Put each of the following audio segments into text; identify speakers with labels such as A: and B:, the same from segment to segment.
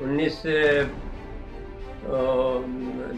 A: 19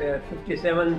A: 57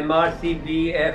A: MRCBF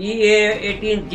A: EA-18G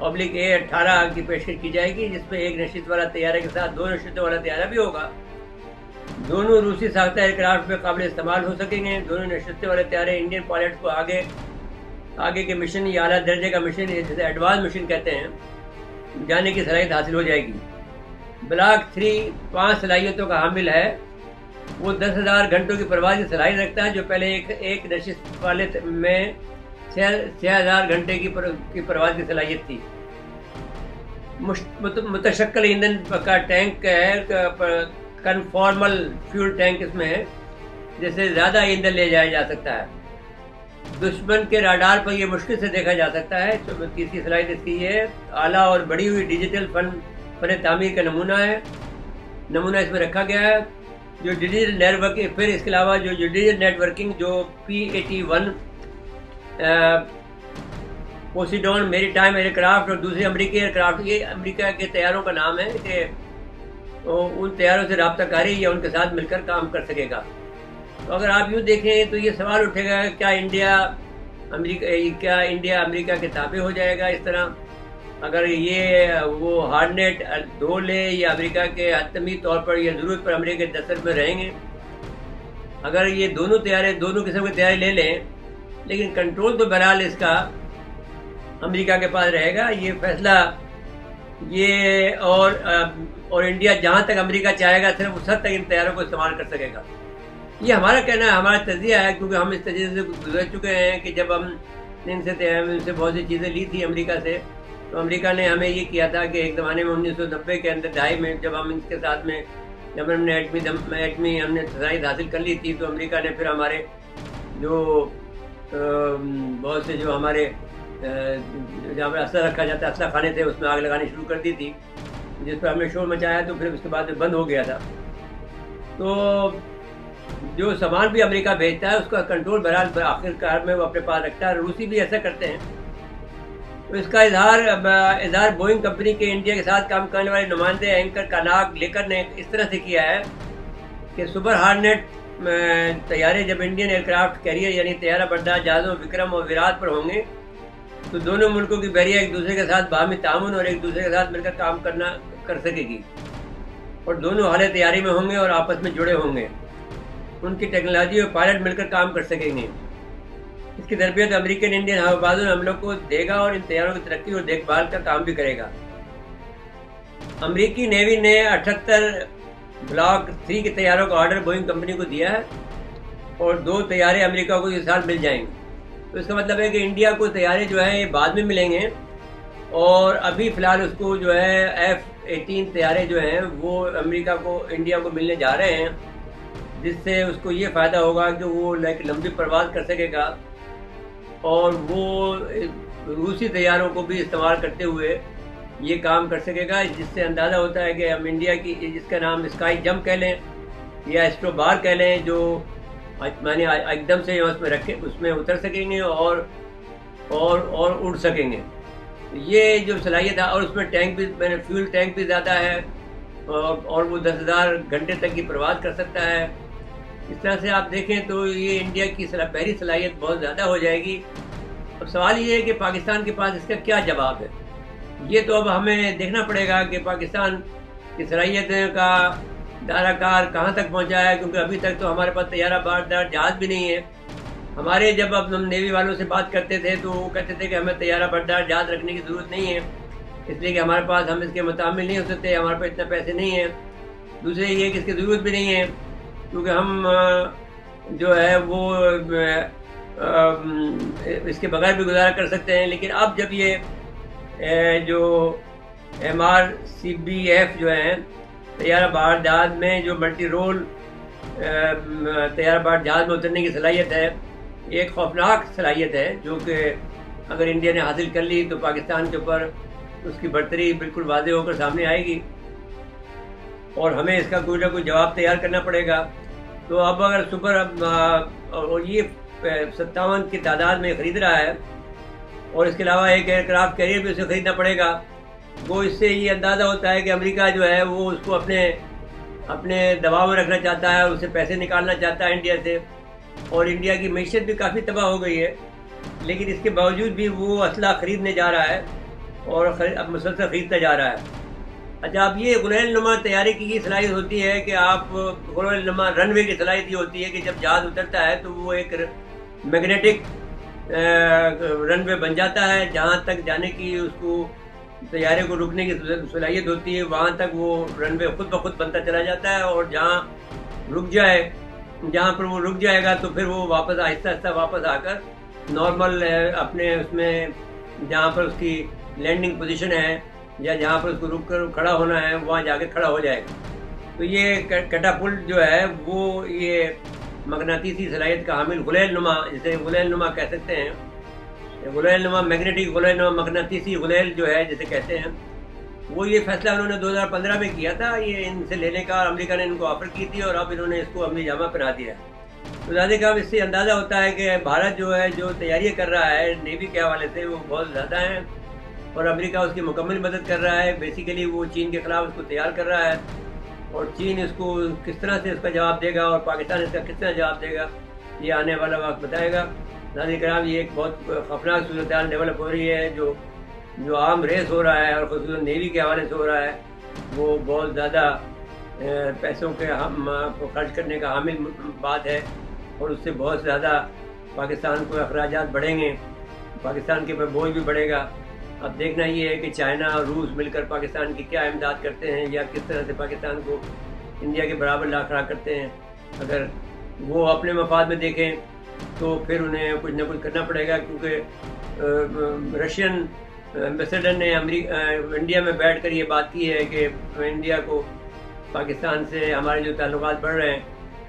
A: A18 کی پیشکش کی جائے گی، جس میں ایک نشست والا طیارے کے ساتھ 2 نشستوں والا طیارہ بھی ہوگا۔ دونوں روسی ساختہ ایئر کرافٹ میں قابل استعمال ہو سکیں گے۔ دونوں نشستیں والے طیارے انڈین پائلٹ کو آگے کے مشن یا اعلیٰ درجے کا مشن، جسے ایڈوانس مشن کہتے ہیں، جانے کی صلاحیت حاصل ہو جائے گی۔ بلاک 3 5 صلاحیتوں کا حامل ہے۔ وہ 10,000 گھنٹوں کی پرواز کی صلاحیت رکھتا ہے، جو پہلے ایک نشست والے میں 6,000 گھنٹے کی پرواز کی صلاحیت تھی۔ متشکل ایندھن کا ٹینک ہے، کنفارمل فیول ٹینک اس میں ہے، جس سے زیادہ ایندھن لے جایا جا سکتا ہے۔ دشمن کے راڈار پر یہ مشکل سے دیکھا جا سکتا ہے۔ تیسری صلاحیت اس کی یہ ہے، اعلیٰ اور بڑی ہوئی ڈیجیٹل فن تعمیر کا نمونہ اس میں رکھا گیا ہے، جو ڈیجیٹل نیٹ ورکنگ، پھر اس کے علاوہ جو ڈیجیٹل نیٹ ورکنگ جو P-81 پوسیڈون میری ٹائم ایئر کرافٹ اور دوسرے امریکی ایئر کرافٹ، یہ امریکہ کے طیاروں کا نام ہے کہ ان طیاروں سے رابطہ کاری یا ان کے ساتھ مل کر کام کر سکے گا۔ تو اگر آپ یوں دیکھیں تو یہ سوال اٹھے گا، کیا انڈیا امریکہ کے تابع ہو جائے گا اس طرح؟ اگر یہ وہ ہارنیٹ 2 لے یا امریکہ کے حتمی طور پر یا ضرورت پر امریکہ کے دسترس میں رہیں گے؟ اگر یہ دونوں قسم کے طیارے لے لیں، لیکن کنٹرول تو بہرحال اس کا امریکہ کے پاس رہے گا۔ یہ فیصلہ اور انڈیا جہاں تک امریکہ چاہے گا صرف اس حد تک ان طیاروں کو استعمال کر سکے گا۔ یہ ہمارا کہنا ہے، ہمارا تجزیہ ہے، کیونکہ ہم اس تجزیے سے گزر چکے ہیں کہ جب ہم ان سے بہت سی چیزیں لی تھی امریکہ سے، تو امریکہ نے ہمیں یہ کیا تھا کہ ایک زمانے میں 1990 کے اندر دہائی میں جب ہم ان کے ساتھ میں جب ہم نے ایٹمی صلاحیت حاصل کر لی تھی، تو امریکہ نے پھر ہمارے جو بہت سے جو ہمارے جہاں پر اسلحہ رکھا جاتا ہے، اسلحہ خانے تھے، اس میں آگ لگانی شروع کر دی تھی، جس پر ہم نے شور مچایا، تو پھر اس کے بعد میں بند ہو گیا تھا۔ تو جو سامان بھی امریکہ بھیجتا ہے اس کا کنٹرول بہرحال آخر کار میں وہ اپنے پاس رکھتا ہے، روسی بھی ایسا کرتے ہیں۔ تو اس کا اظہار بوئنگ کمپنی کے انڈیا کے ساتھ کام کرنے والے نمائندے اینکر کاناگ لیکر نے اس طرح سے کیا ہے کہ سپر ہارنیٹ طیارے جب انڈین ایئر کرافٹ کیریئر یعنی طیارہ بردار جہازوں وکرم اور وراٹ پر ہوں گے، تو دونوں ملکوں کی بحریہ ایک دوسرے کے ساتھ باہمی تعاون اور ایک دوسرے کے ساتھ مل کر کام کر سکے گی، اور دونوں حالے تیاری میں ہوں گے اور آپس میں جڑے ہوں گے۔ ان کی ٹیکنالوجی اور پائلٹ مل کر کام کر سکیں گے۔ اس کی تربیت امریکن انڈین ہوابازوں نے ہم لوگ کو دے گا اور ان طیاروں کی ترقی اور دیکھ بھال کا کام بھی کرے گا۔ امریکی نیوی نے 78 بلاک 3 کے طیاروں کا آرڈر بوئنگ کمپنی کو دیا ہے، اور 2 طیارے امریکہ کو اس سال مل جائیں گے۔ تو اس کا مطلب ہے کہ انڈیا کو طیارے جو ہیں یہ بعد میں ملیں گے، اور ابھی فی الحال اس کو جو ہے F-18 طیارے جو ہیں وہ انڈیا کو ملنے جا رہے ہیں، جس سے اس کو یہ فائدہ ہوگا کہ وہ لمبی پرواز کر سکے گا، اور وہ روسی طیاروں کو بھی استعمال کرتے ہوئے یہ کام کر سکے گا، جس سے اندازہ ہوتا ہے کہ ہم انڈیا کی جس کا نام اسکائی جمپ کہہ لیں یا ایسٹرو بار کہہ لیں، جو میں ایک دم سے اس میں اتر سکیں گے اور اڑ سکیں گے۔ یہ جو صلاحیت ہے، اور اس میں فیول ٹینک بھی زیادہ ہے، اور وہ 10,000 گھنٹے تک کی پرواز کر سکتا ہے۔ اس طرح سے آپ دیکھیں تو یہ انڈیا کی بحری صلاحیت بہت زیادہ ہو جائے گی۔ اب سوال یہ ہے کہ پاکستان کے پاس اس کا کیا جواب ہے؟ یہ تو اب ہمیں دیکھنا پڑے گا کہ پاکستان کی صلاحیت کا دائرہ کار کہاں تک پہنچا ہے، کیونکہ ابھی تک تو ہمارے پاس طیارہ بردار جہاز بھی نہیں ہے۔ ہمارے جب اب ہم نیوی والوں سے بات کرتے تھے تو وہ کہتے تھے کہ ہمیں طیارہ بردار جہاز رکھنے کی ضرورت نہیں ہے، اس لیے کہ ہمارے پاس ہم اس کے متعامل نہیں ہو سکتے، ہمارے پاس اتنے پیسے نہیں ہیں۔ دوسرے یہ کہ اس کی ضرورت بھی نہیں ہے، کیونکہ ہم جو ہے وہ اس کے بغیر بھی گزارا کر سکتے ہیں۔ لیکن اب جب یہ جو MRCBF جو ہیں طیارہ بہار جہاز میں جو ملٹی رول طیارہ بہار جہاز میں اترنے کی صلاحیت ہے، یہ ایک خوفناک صلاحیت ہے، جو کہ اگر انڈیا نے حاصل کر لی تو پاکستان کے اوپر اس کی برتری بالکل واضح ہو کر سامنے آئے گی، اور ہمیں اس کا کوئی نہ کوئی جواب تیار کرنا پڑے گا۔ تو اب اگر اور یہ 57 کی تعداد میں خرید رہا ہے، اور اس کے علاوہ ایک ایئر کرافٹ کیریئر بھی اسے خریدنا پڑے گا، وہ اس سے یہ اندازہ ہوتا ہے کہ امریکہ جو ہے وہ اس کو اپنے دباؤ میں رکھنا چاہتا ہے، اسے پیسے نکالنا چاہتا ہے انڈیا سے، اور انڈیا کی معیشت بھی کافی تباہ ہو گئی ہے، لیکن اس کے باوجود بھی وہ اسلحہ خریدنے جا رہا ہے، اور اب مسلسل خریدتا جا رہا ہے۔ اچھا، اب یہ غلیل نما تیاری کی یہ صلاحیت ہوتی ہے کہ آپ غلیل نما رن وے کی صلاحیت یہ ہوتی ہے کہ جب جہاز اترتا ہے تو وہ ایک میگنیٹک رن وے بن جاتا ہے، جہاں تک جانے کی اس کو طیارے کو رکنے کی صلاحیت ہوتی ہے وہاں تک وہ رن وے خود بخود بنتا چلا جاتا ہے، اور جہاں پر وہ رک جائے گا تو پھر وہ واپس آہستہ آہستہ واپس آ کر نارمل اپنے اس میں جہاں پر اس کی لینڈنگ پوزیشن ہے یا جہاں پر اس کو رک کر کھڑا ہونا ہے وہاں جا کے کھڑا ہو جائے گا۔ تو یہ کیٹاپلٹ جو ہے وہ یہ مغناطیسی صلاحیت کا حامل غلیل نما، جسے غلیل نما کہہ سکتے ہیں، غلیل نما میگنیٹک غلیل نما مغناطیسی غلیل جو ہے جسے کہتے ہیں، وہ یہ فیصلہ انہوں نے 2015 میں کیا تھا یہ ان سے لینے کا، اور امریکہ نے ان کو آفر کی تھی، اور اب انہوں نے اس کو عملی جامہ پہنا دیا ہے۔ تو ظاہر کا اس سے اندازہ ہوتا ہے کہ بھارت جو ہے جو تیاریاں کر رہا ہے نیوی کے حوالے سے وہ بہت زیادہ ہیں، اور امریکہ اس کی مکمل مدد کر رہا ہے۔ بیسیکلی وہ چین کے خلاف اس کو تیار کر رہا ہے، اور چین اس کو کس طرح سے اس کا جواب دے گا اور پاکستان اس کا کس طرح جواب دے گا یہ آنے والا وقت بتائے گا۔ ناظرین کرام، یہ ایک بہت خطرناک صورتحال ڈیولپ ہو رہی ہے، جو عام ریس ہو رہا ہے اور خصوصاً نیوی کے حوالے سے ہو رہا ہے، وہ بہت زیادہ پیسوں کے کو خرچ کرنے کا حامل بات ہے، اور اس سے بہت زیادہ پاکستان کو اخراجات بڑھیں گے، پاکستان کے اوپر بوجھ بھی بڑھے گا۔ اب دیکھنا یہ ہے کہ چائنا اور روس مل کر پاکستان کی کیا امداد کرتے ہیں، یا کس طرح سے پاکستان کو انڈیا کے برابر لا کھڑا کرتے ہیں۔ اگر وہ اپنے مفاد میں دیکھیں تو پھر انہیں کچھ نہ کچھ کرنا پڑے گا، کیونکہ رشین ایمبیسڈر نے انڈیا میں بیٹھ کر یہ بات کی ہے کہ انڈیا کو پاکستان سے ہمارے جو تعلقات بڑھ رہے ہیں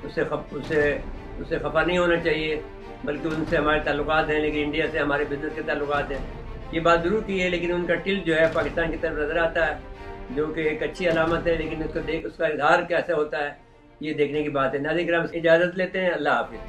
A: اس سے خفا نہیں ہونا چاہیے، بلکہ ان سے ہمارے تعلقات ہیں لیکن انڈیا سے ہمارے بزنس کے تعلقات ہیں۔ یہ بات ضرور کی ہے، لیکن ان کا ٹل جو ہے پاکستان کی طرف نظر آتا ہے، جو کہ ایک اچھی علامت ہے، لیکن اس کا اظہار کیسے ہوتا ہے یہ دیکھنے کی بات ہے۔ ناظرین کرام، اجازت لیتے ہیں، اللہ حافظ۔